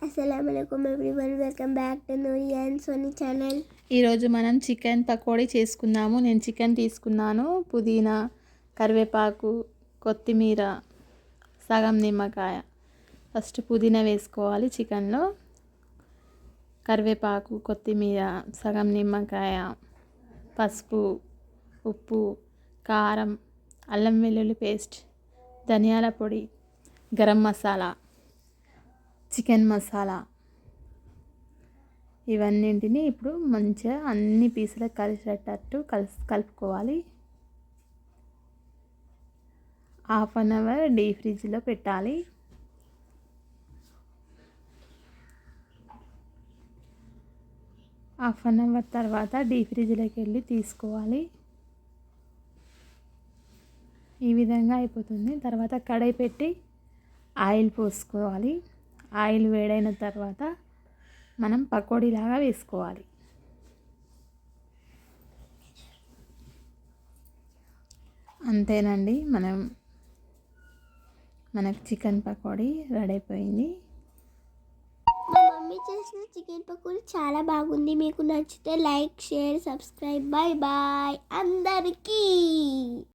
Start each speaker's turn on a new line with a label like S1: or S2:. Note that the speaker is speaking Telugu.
S1: అస్సలాముఅలైకుం everyone, welcome back to Noori and Sony channel.
S2: ఈరోజు మనం చికెన్ పకోడీ చేసుకుందాము. నేను చికెన్ తీసుకున్నాను. పుదీనా, కరివేపాకు, కొత్తిమీర, సగం నిమ్మకాయ. ఫస్ట్ పుదీనా వేసుకోవాలి చికెన్లో, కరివేపాకు, కొత్తిమీర, సగం నిమ్మకాయ, పసుపు, ఉప్పు, కారం, అల్లం వెల్లుల్లి పేస్ట్, ధనియాల పొడి, గరం మసాలా, చికెన్ మసాలా, ఇవన్నింటిని ఇప్పుడు మంచిగా అన్ని పీసులకు కలిసేటట్టు కలుపుకోవాలి. హాఫ్ అన్ అవర్ డీప్ ఫ్రిడ్జ్లో పెట్టాలి. హాఫ్ అన్ అవర్ తర్వాత డీప్ ఫ్రిడ్జ్లోకి వెళ్ళి తీసుకోవాలి. ఈ విధంగా అయిపోతుంది. తర్వాత కడాయి పెట్టి ఆయిల్ పోసుకోవాలి. ఆయిల్ వేడైన తర్వాత మనం పకోడీలాగా వేసుకోవాలి. అంతేనండి, మనకు చికెన్ పకోడీ రెడీ అయిపోయింది.
S1: మా మమ్మీ చేసిన చికెన్ పకోడీ చాలా బాగుంది. మీకు నచ్చితే like, share, subscribe. Bye bye అందరికీ.